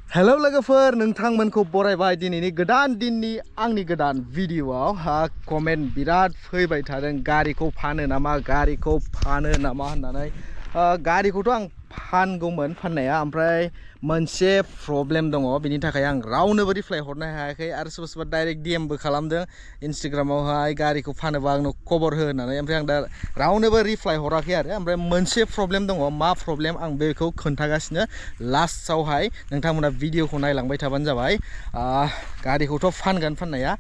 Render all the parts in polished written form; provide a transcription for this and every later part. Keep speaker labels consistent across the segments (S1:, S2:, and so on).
S1: hello लोगोफोर नोंथांमोनखौ बरायबाय दिनैनि गोदान दिननि आंनि गोदान भिडिअआव कमेन्ट बिराद फैबाय थादों गारिखौ फानो नामा होननानै गारिखौथ' आं फानगौमोन फाननाया ओमफ्राय मोनसे प्रब्लेम दङ बिनि थाखाय आं रावनोबो रिप्लाय हरनो हायाखै आरो सोरबा सोरबा डाइरेक्ट डीएमबो खालामदों इन्स्टाग्रामावहाय गारिखौ फानोबा आंनो खबर हो होननानै ओमफ्राय आं दा रावनोबो रिप्लाय हराखै आरो ओमफ्राय मोनसे प्रब्लेम दङ मा प्रब्लेम आं बेखौ खोन्थागासिनो लास्टआवहाय नोंथांमोना भिडिअखौ नायलांबाय थाबानो जाबाय गारिखौथ' फानगोन फाननाया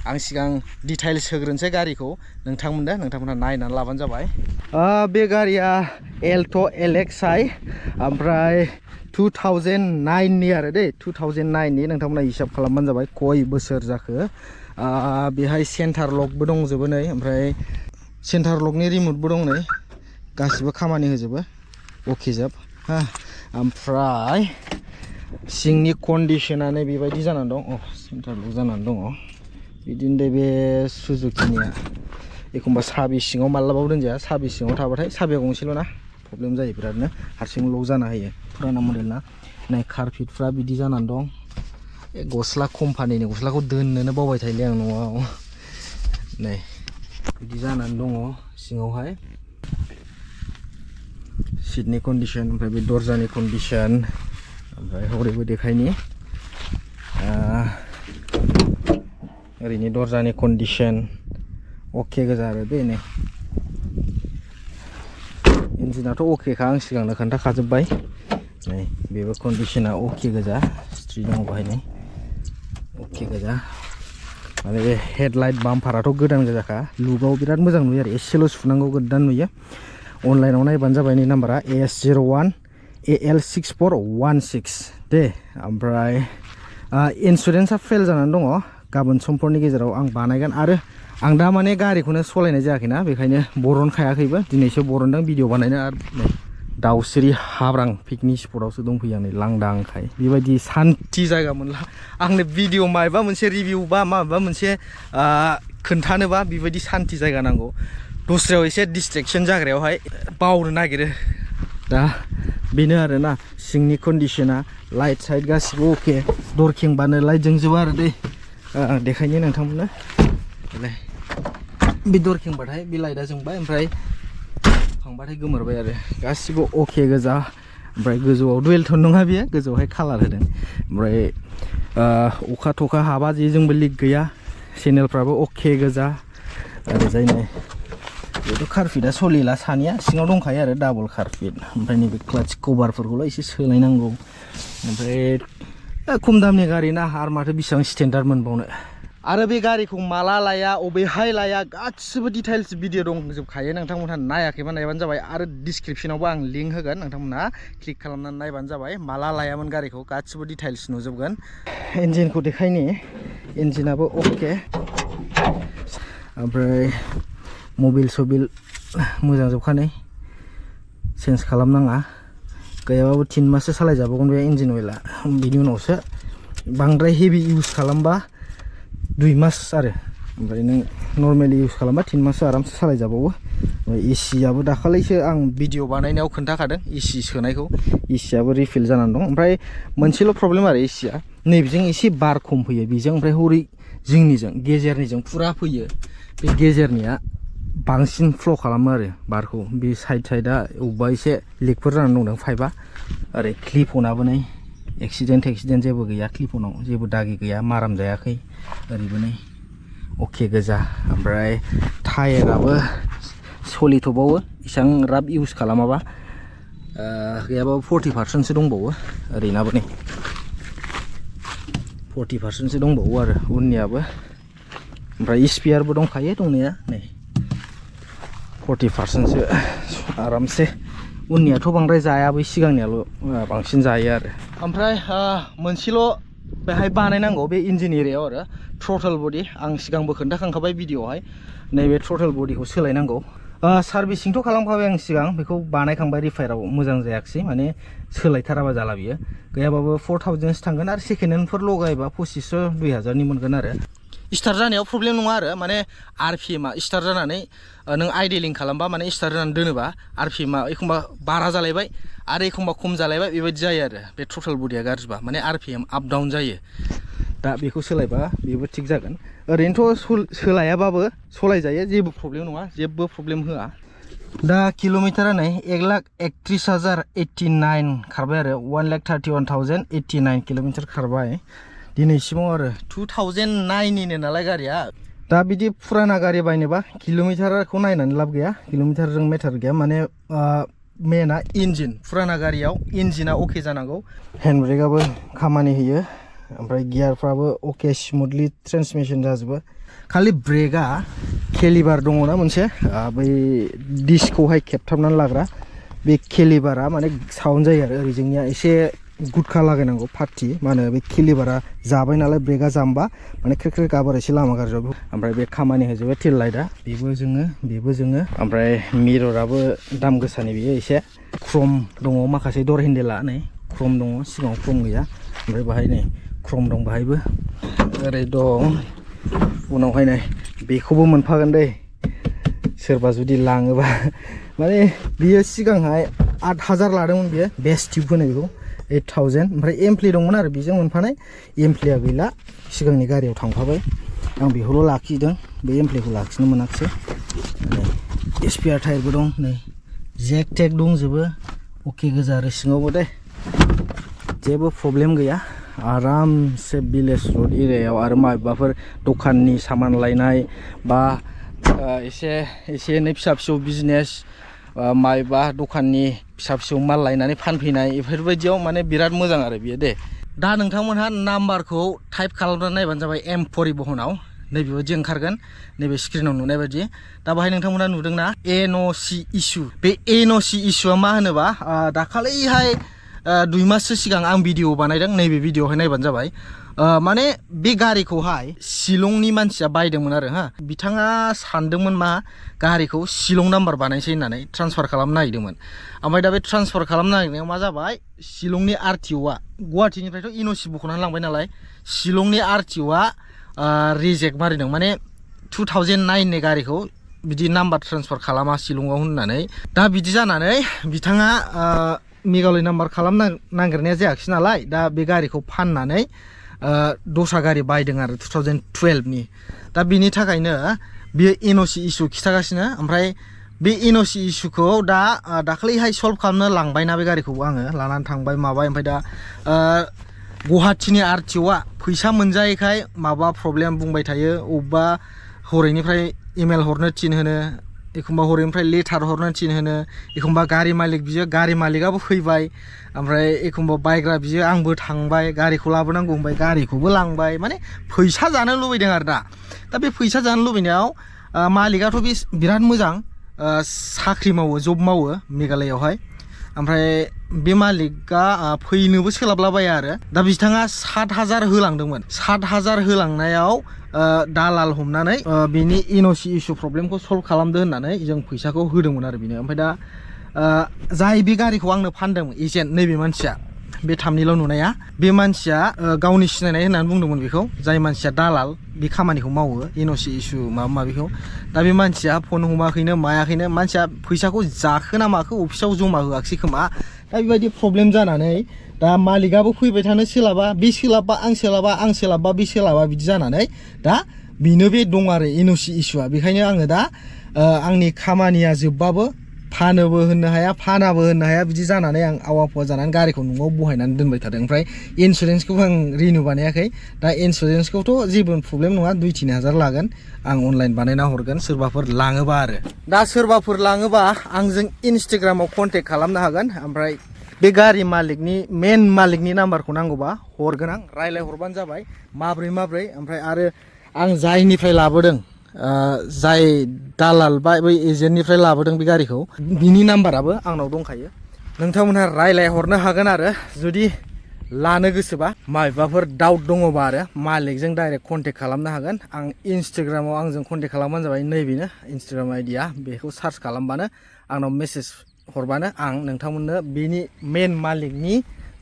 S1: आं सिगां डिटेल्स होग्रोनोसै गारिखौ नोंथांमोना नायनानै लाबानो जाबाय बे गारिया एल्ट' LXi ओमफ्राय 2009 नि आरो दै 2009 नि नोंथांमोना हिसाब खालामबानो जाबाय खय बोसोर जाखो बेहाय सेन्टार लकबो दंजोबो नै ओमफ्राय सेन्टार लकनि रिमोटबो दं नै गासिबो खामानि होजोबो अके जोब ओमफ्राय सिंनि कन्डिशनानो बेबायदि जानानै दं सेन्टार लक जानानै दङ बिदिनो बे सुजुकिनिया एखमबा साबि सिङाव मालाबाबो दोनजाया साबि सिङाव थाबाथाय साबिया गंसेल' ना प्रब्लेम जायो बिरादनो हारसिं लक जाना होयो फुराना मडेलना नाय कारपेटफ्रा बिदि जानानै दं गस्ला कम्पानिनि गस्लाखौ दोननोनो बावबाय थायोलै आं न'आव नै बिदि जानानै दङ सिङावहाय सीटनि कन्डिशन ओमफ्राय बे दरजानि कन्डिशन ओमफ्राय हरैबो देखायनि ओरैनि दरजानि कन्डिशन अके गोजा आरो बे नै इन्जिनाथ' अकेखा आं सिगांनो खोन्थाखाजोब्बाय नै बेबो कन्डिशना अके गोजा स्ट्रि दङ बाहाय नै अके गोजा आरो बे हेडलाइट बाम्पाराथ' गोदान गोजाखा लुकआव बिराद मोजां नुयो आरो एसेल' सुनांगौ गोदान नुयो अनलाइनाव नायबानो जाबाय नै नाम्बारा AS01 AL6416 दे ओमफ्राय इन्सुरेन्सआ फेल जानानै दङ गाबोन समफोरनि गेजेराव आं बानायगोन आरो आं दा माने गारिखौनो सालायनाय जायाखैना बेखायनो बरनखायाखैबो दिनैसो बरनदों भिडिअ बानायनो आरो दाउस्रि हाब्रां पिकनिक स्पटआवसो दंफैयो आं नै लांदांखाय बेबायदि सान्थि जायगा मोनला आंनो भिडिअ माबा मोनसे रिभिउ बा माबा मोनसे खोन्थानोबा बेबायदि सान्थि जायगा नांगौ दस्रायाव एसे डिस्ट्रेक्शन जाग्रायावहाय बावनो नागिरो दा बेनो आरोना सिंनि कन्डिशना लाइट साइट गासिबो अके दर खेंबानो लाइट जोंजोबो आरो दै देखायनो नोंथांमोननो बे दर खेंबाथाय बे लाइटआ जोंबाय ओमफ्राय थांबाथाय गोमोरबाय आरो गासिबो अके गोजा ओमफ्राय गोजौआव डुवेल टन नङा बेयो गोजौआवहाय कालार होदों ओमफ्राय अखा थखा हाबा जेजोंबो लिक गैया चेनेलफ्राबो अके गोजा ओरैजाय नै बेथ' कारपेटआ सलिला सानिया सिङाव दंखायो आरो डाबल कारपेट ओमफ्राय नैबे क्लाच कभारफोरखौल' एसे सोलायनांगौ ओमफ्राय खम दामनि गारि ना आरो माथो बेसेबां स्टेन्डार्ड मोनबावनो आरो बे गारिखौ माला लाया अबेहाय लाया गासिबो डिटेल्स भिडिअ दंजोबखायो नोंथांमोनहा नायाखैबा नायबानो जाबाय आरो डिसक्रिपसनावबो आं लिंक होगोन नोंथांमोनहा क्लिक खालामनानै नायबानो जाबाय माला लायामोन गारिखौ गासिबो डिटेल्स नुजोबगोन इन्जिनखौ देखायनि इन्जिनाबो अके ओमफ्राय मबिल सबिल मोजां जोबखानाय चेन्ज खालामनाङा गैयाबाबो 3 माससो सालायजाबावगोन बे इन्जिन अइला बिनि उनावसो बांद्राय हेभि इउज खालामबा 2 मास आरो ओमफ्राय नों नर्मेलि इउज खालामबा 3 माससो आरामसे सालायजाबावो ओमफ्राय एसियाबो दाखालिसो आं भिडिअ बानायनायाव खोन्थाखादों एसि सोनायखौ एसियाबो रिफिल जानानै दं ओमफ्राय मोनसेल' प्रब्लेम आरो एसिया नैबेजों एसे बार खम फैयो बेजों ओमफ्राय हरै जोंनिजों गेजेरनिजों फुरा फैयो बे गेजेरनिया बांसिन फ्ल' खालामो आरो बारखौ बे साइडआ अबेबा एसे लिकफोर जानानै दंदां पाइपआ ओरै क्लिपनाबो नै एक्सिडेन्ट जेबो गैया क्लिपनाव जेबो दागि गैया माराम जायाखै ओरैबो नै अके गोजा ओमफ्राय टायाराबो सलिथबावो इसां राब इउज खालामाबा गैयाबाबो 40% दंबावो ओरैनाबो नै 40% दंबावो आरो उननियाबो ओमफ्राय स्पियारबो दंखायो दंनाया नै 40%सो आरामसे उननियाथ' बांद्राय जायाबो सिगांनियाल' बांसिन जायो आरो ओमफ्राय मोनसेल' बेहाय बानायनांगौ बे इन्जिन एरियायाव आरो थ्रटल बडि आं सिगांबो खोन्थाखांखाबाय भिडिअआवहाय नैबे थ्रटल बडिखौ सोलायनांगौ सार्भिसिंथ' खालामखाबाय आं सिगां बेखौ बानायखांबाय रिफायाराव मोजां जायाखिसै माने सोलायथाराबा जाला बियो गैयाबाबो 4000सो थांगोन आरो सेकेन्ड हेन्डफोर लगायबा 2500 2000 नि मोनगोन आरो स्टार्ट जानायाव प्रब्लेम नङा आरो माने आरपिएमआ स्टार्ट जानानै नों आइडलिं खालामबा माने स्टार्ट जानानै दोनोबा आरपिएमआ एखमबा बारा जालायबाय आरो एखमबा खम जालायबाय बेबायदि जायो आरो बे थ्रटल बडिया गाज्रिबा माने आरपिएम आप डाउन जायो दा बेखौ सोलायबा बेबो थिग जागोन ओरैनोथ' सोलायाबाबो सलायजायो जेबो प्रब्लेम नङा जेबो प्रब्लेम होआ दा किल'मिटारा नै 1,31,089 खारबाय आरो 1,31,089 किल'मिटार खारबाय दिनैसिमाव आरो 2009 निनो नालाय गारिया दा बिदि फुराना गारि बायनोबा किल'मिटारखौ नायनानै लाब गैया किल'मिटारजों मेटार गैया माने मेना इन्जिन फुराना गारियाव इन्जिना अके जानांगौ हेन्ड ब्रेकआबो खामानि होयो ओमफ्राय गियारफ्राबो अके स्मुथलि ट्रेन्समिसन जाजोबो खालि ब्रेकआ केलिबार दङना मोनसे बै डिस्कखौहाय खेबथाबनानै लाग्रा बे केलिबारा माने साउन्ड जायो आरो ओरैजोंनिया एसे गुदखा लागायनांगौ पार्टि मा होनो बे केलिबारा जाबाय नालाय ब्रेकआ जामबा माने ख्रेख्रे गाबार एसे लामा गाज्रियाव ओमफ्राय बे खामानि होजोबो टेल लाइटआ बेबो जोङो ओमफ्राय मिरराबो दाम गोसानि बियो एसे क्रम दङ माखासे दर हेन्डेला नै क्रम दङ सिगाङाव क्रम गैया ओमफ्राय बाहाय नै क्रम दं बाहायबो ओरै दं उनावहाय नै बेखौबो मोनफागोन दै सोरबा जुदि लाङोबा माने बियो सिगांहाय 8,000 लादोंमोन बियो बेस्ट टिउब होनो बेखौ 8,000 ओमफ्राय एमप्लि दंमोन आरो बेजों मोनफानाय एमप्लिया गैला सिगांनि गारियाव थांफाबाय आं बेखौल' लाखिदों बे एमप्लिखौ लाखिनो मोनाखिसै स्पेयार टायारबो दं नै जेक टेक दंजोबो अके गोजा आरो सिङावबो दे जेबो प्रब्लेम गैया आरामसे भिलेज रोड एरियायाव आरो माबाफोर दखाननि सामान लायनाय बा एसे एनै फिसा फिसौ बिजनेस माबा दखाननि फिसा फिसौ माल लायनानै फानफैनाय बेफोरबायदियाव माने बिराद मोजां आरो बियो दे दा नोंथांमोनहा नाम्बारखौ टाइप खालामनानै नायबानो जाबाय एम परिबहनाव नैबेबायदि ओंखारगोन नैबे स्क्रिनाव नुनाय बायदि दा बाहाय नोंथांमोनहा नुदोंना एनअसि इस्यु बे एनअसि इस्युआ मा होनोबा दाखालिहाय 2 माससो सिगां आं भिडिअ बानायदों नैबे भिडिअआवहाय नायबानो जाबाय माने बे गारिखौहाय शिलंनि मानसिया बायदोंमोन आरो बिथाङा सानदोंमोन मा गारिखौ शिलं नाम्बार बानायसै होननानै ट्रान्सफार खालामनो नागिरदोंमोन ओमफ्राय दा बे ट्रान्सफार खालामनो नागिरनायाव मा जाबाय शिलंनि आरटिअआ गुवाहाटीनिफ्रायथ' इन'सि बख'नानै लांबाय नालाय शिलंनि आरटिअआ रिजेक्ट मारिदों माने 2009नि गारिखौ बिदि नाम्बार ट्रान्सफार खालामा शिलंआव होननानै दा बिदि जानानै बिथाङा मेघालय नाम्बार खालामनो नागिरनाया जायाखिसै नालाय दा बे गारिखौ फाननानै दस्रा गारि बायदों आरो 2012नि दा बिनि थाखायनो बियो एनअसि इस्यु खिथागासिनो ओमफ्राय बे एनअसि इस्युखौ दा दाख्लैहाय सल्भ खालामनो लांबायना बे गारिखौबो आङो लानानै थांबाय माबाय ओमफ्राय दा गुवाहाटीनि आरटिअआ फैसा मोनजायैखाय माबा प्रब्लेम बुंबाय थायो अबेबा हरैनिफ्राय इमेल हरनो थिनहोनो एखमबा हरैनिफ्राय लेटार हरनो थिनहोनो एखमबा गारि मालिक बियो गारि मालिकआबो फैबाय ओमफ्राय एखमबा बायग्रा बियो आंबो थांबाय गारिखौ लाबोनांगौ होनबाय गारिखौबो लांबाय माने फैसा जानो लुबैदों आरो दा बे फैसा जानो लुबैनायाव मालिकआथ' बे बिराद मोजां साख्रि मावो जब मावो मेघालयआवहाय ओमफ्राय बे मालिकआ फैनोबो सोलाबलाबाया आरो दा बिथाङा 7,000 होलांदोंमोन 7,000 होलांनायाव दालाल हमनानै बिनि एनअसि इस्यु प्रब्लेमखौ सल्भ खालामदो होननानै जों फैसाखौ होदोंमोन आरो बिनो ओमफ्राय दा जाय बे गारिखौ आंनो फानदों एजेन्ट नैबे मानसिया बे थामनिल' नुनाया बे मानसिया गावनि सिनायनाय होननानै बुंदोंमोन बेखौ जाय मानसिया दालाल बे खामानिखौ मावो एनअसि इस्यु माबा माबिखौ दा बे मानसिया फन हमाखैनो मायाखैनो मानसिया फैसाखौ जाखोना माखो अफिसाव जमा होआखिसै खोमा दा बेबायदि प्रब्लेम जानानै दा मालिकआबो फैबाय थानो सोलाबा बे सोलाबबा आं सोलाबा आं सोलाबबा बे सोलाबा बिदि जानानै दा बेनो बे दं आरो एनअसि इस्युआ बेखायनो आङो दा आंनि खामानिया जोबबाबो फानोबो होननो हाया फानाबो होननो हाया बिदि जानानै आं आवा फावा जानानै गारिखौ न'आव बहायनानै दोनबाय थादों ओमफ्राय इन्सुरेन्सखौबो आं रिनिउ बानायाखै दा इन्सुरेन्सखौथ' जेबो प्रब्लेम नङा 2-3 हाजार लागोन आं अनलाइन बानायना हरगोन सोरबाफोर लाङोबा आरो दा सोरबाफोर लाङोबा आंजों इन्सटाग्रामाव कन्टेक्ट खालामनो हागोन ओमफ्राय बे गारि मालिकनि मेन मालिकनि नाम्बारखौ नांगौबा हरगोन आं रायलायहरबानो जाबाय माब्रै ओमफ्राय आरो आं जायनिफ्राय लाबोदों जाय दालाल बा बै एजेन्टनिफ्राय लाबोदों बे गारिखौ बिनि नाम्बाराबो आंनाव दंखायो नोंथांमोनहा रायलायहरनो हागोन आरो जुदि लानो गोसोबा माबाफोर डाउट दङबा आरो मालिकजों डाइरेक्ट कन्टेक्ट खालामनो हागोन आं इन्सटाग्रामाव आंजों कन्टेक्ट खालामबानो जाबाय नैबेनो इन्सटाग्राम आइडिया बेखौ सार्च खालामबानो आंनाव मेसेज हरबानो आं नोंथांमोननो बेनि मेन मालिकनि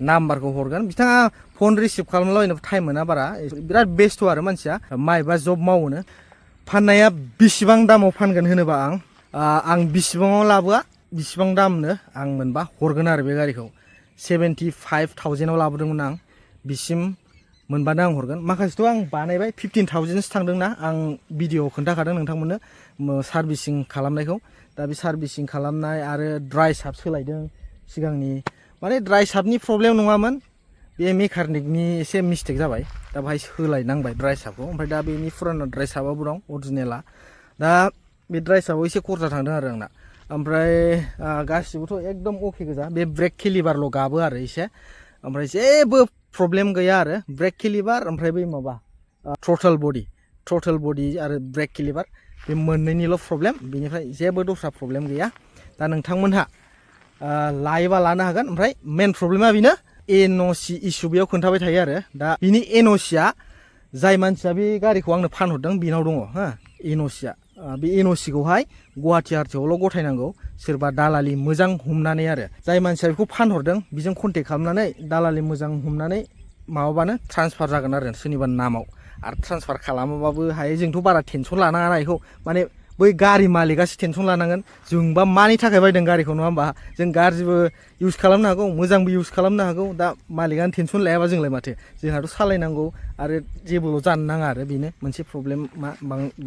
S1: नाम्बारखौ हरगोन बिथाङा फन रिसिभ खालामलाबायनो टाइम मोना बारा बिराद बेस्थ' आरो मानसिया मायबा जब मावोनो फाननाया बिसिबां दामाव फानगोन होनोबा आं बिसिबाङाव लाबोआ बिसिबां दामनो आं मोनबा हरगोन आरो बे गारिखौ 75,000आव लाबोदोंमोन आं बिसिम मोनबानो आं हरगोन माखासेथ' आं बानायबाय 15,000सो थांदोंना आं भिडिअ खोन्थाखादों नोंथांमोननो सार्भिसिं खालामनायखौ दा बे सार्भिसिं खालामनाय आरो ड्राइ साब सोलायदों सिगांनि माने ड्राइ साबनि प्रब्लेम नङामोन बे मेकानिकनि एसे मिस्टेक जाबाय दा बाहाय सोलायनांबाय ड्राइ साबखौ ओमफ्राय दा बेनि फुराना ड्राइ साबाबो दं अरिजिनेला दा बे ड्राइ साबाव एसे खरसा थांदों आरो आंना ओमफ्राय गासिबोथ' एकदम अके गोजा बे ब्रेक केलिबारल' गाबो आरो एसे ओमफ्राय जेबो प्रब्लेम गैया आरो ब्रेक केलिबार ओमफ्राय बै माबा थ्रटल बडि आरो ब्रेक केलिबार बे मोननैनिल' प्रब्लेम बेनिफ्राय जेबो दस्रा प्रब्लेम गैया दा नोंथांमोनहा लायोबा लानो हागोन ओमफ्राय मेन प्रब्लेमा बेनो एनअसि इसु बेयाव खोन्थाबाय थायो आरो दा बिनि एनअसिया जाय मानसिया बे गारिखौ आंनो फानहरदों बेनाव दङ हा एनअसिया बे एनअसिखौहाय गुवाहाटि आरटिआवल' गथायनांगौ सोरबा दालालि मोजां हमनानै आरो जाय मानसिया बेखौ फानहरदों बेजों कन्टेक्ट खालामनानै दालालि मोजां हमनानै माबाबानो ट्रान्सफार जागोन आरो सोरनिबा नामाव आरो ट्रान्सफार खालामाबाबो हायो जोंथ' बारा टेनसन लानाङा बेखौ माने बै गारि मालिकासो टेनसन लानांगोन जोंबा मानि थाखाय बायदों गारिखौ नङा होमबा जों गाज्रिबो इउज खालामनो हागौ मोजांबो इउज खालामनो हागौ दा मालिकानो टेनसन लायाबा जोंलाय माथो जोंहाथ' सालायनांगौ आरो जेबोल' जानो नाङा आरो बेनो मोनसे प्रब्लेम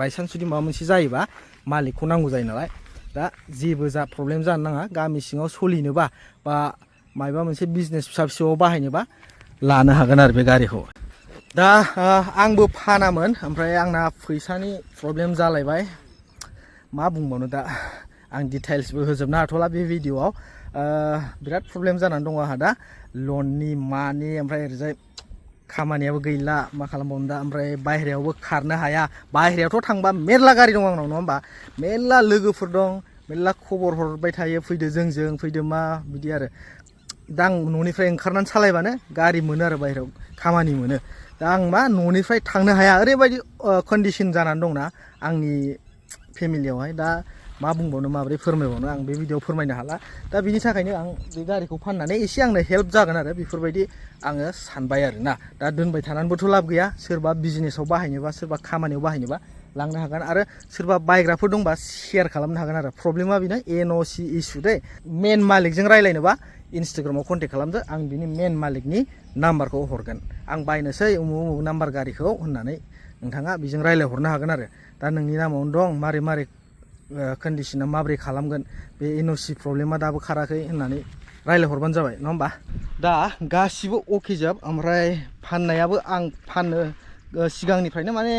S1: बायसान्स जुदि माबा मोनसे जायोबा मालिकखौ नांगौ जायो नालाय दा जेबो प्रब्लेम जानो नाङा गामि सिङाव सोलिनोबा बा माबा मोनसे बिजनेस फिसा फिसौआव बाहायनोबा लानो हागोन आरो बे गारिखौ दा आंबो फानामोन ओमफ्राय आंना फैसानि प्रब्लेम जालायबाय मा बुंबावनो दा आं डिटेल्सबो होजोबनो हाथ'ला बे भिडिअआव बिराद प्रब्लेम जानानै दङ आंहा दा लननि मानि ओमफ्राय ओरैजाय खामानियाबो गैला मा खालामबावनो दा ओमफ्राय बाहेरायावबो खारनो हाया बाहेरायावथ' थांबा मेरला गारि दं आंनाव नङा होमबा मेरला लोगोफोर दं मेरला खबर हरबाय थायो फैदो जोंजों फैदो मा बिदि आरो दा आं न'निफ्राय ओंखारनानै सालायबानो गारि मोनो आरो बाहेरायाव खामानि मोनो दा आं मा न'निफ्राय थांनो हाया ओरैबायदि कन्डिसन जानानै दंना आंनि फेमिलियावहाय दा मा बुंबावनो माबोरै फोरमायबावनो आं बे भिडिअआव फोरमायनो हाला दा बिनि थाखायनो आं बे गारिखौ फाननानै एसे आंनो हेल्प जागोन आरो बेफोरबायदि आङो सानबाय आरो ना दा दोनबाय थानानैबोथ' लाब गैया सोरबा बिजनेसाव बाहायनोबा सोरबा खामानियाव बाहायनोबा लांनो हागोन आरो सोरबा बायग्राफोर दंबा शेयार खालामनो हागोन आरो प्रब्लेमा बेनो एनअसि इसु दे मेन मालिकजों रायलायनोबा इन्सटाग्रामाव कन्टेक्ट खालामदो आं बिनि मेन मालिकनि नाम्बारखौ हरगोन आं बायनोसै उमुक उमुक नाम्बार गारिखौ होननानै नोंथाङा बेजों रायलायहरनो हागोन आरो दा नोंनि नामावनो दं मारै मारै कन्डिसना माबोरै खालामगोन बे एनअसि प्रब्लेमा दाबो खाराखै होननानै रायलायहरबानो जाबाय नङा होमबा दा गासिबो अके जोब ओमफ्राय फाननायाबो आं फाननो सिगांनिफ्रायनो माने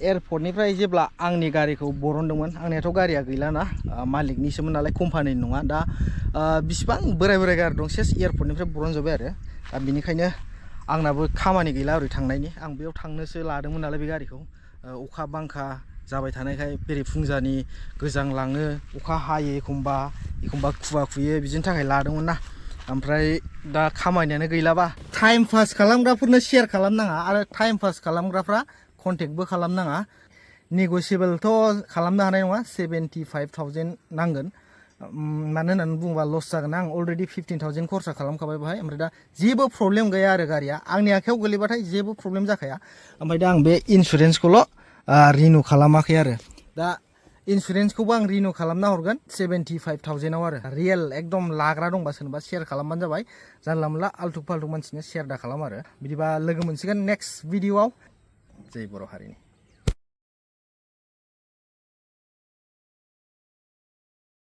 S1: एयारपर्टनिफ्राय जेब्ला आंनि गारिखौ बरनदोंमोन आंनियाथ' गारिया गैलाना मालिकनिसोमोन नालाय कम्पानिनि नङा दा बिसिबां बोराय गारि दं सेस एयारपर्टनिफ्राय बरनजोब्बाय आरो दा बिनिखायनो आंनाबो खामानि गैला ओरै थांनायनि आं बेयाव थांनोसो लादोंमोन नालाय बे गारिखौ अखा बांखा जाबाय थानायखाय बेरेफुंजानि गोजांलाङो अखा हायो एखमबा खुवा खुयो बिदिनि थाखाय लादोंमोन ना ओमफ्राय दा खामानियानो गैलाबा टाइम पास खालामग्राफोरनो शेयार खालामनाङा आरो टाइम पास खालामग्राफ्रा कन्टेक्टबो खालामनाङा नेगसियेबोलथ' खालामनो हानाय नङा 75,000 नांगोन मानो होननानै बुङोबा लस जागोन आं अलरेडि 15,000 खरसा खालामखाबाय बाहाय ओमफ्राय दा जेबो प्रब्लेम गैया आरो गारिया आंनि आखायाव गोलैबाथाय जेबो प्रब्लेम जाखाया ओमफ्राय दा आं बे इन्सुरेन्सखौल' रिनिउ खालामाखै आरो दा इन्सुरेन्सखौबो आं रिनिउ खालामना हरगोन 75,000आव आरो रियेल एकदम लाग्रा दंबा सोरनोबा शेयार खालामबानो जाबाय जानला मोनला आल्टुक फाल्टुक मानसिनो शेयार दा खालाम आरो बिदिबा लोगो मोनसिगोन नेक्स्ट भिडिअआव जय बर' हारिनि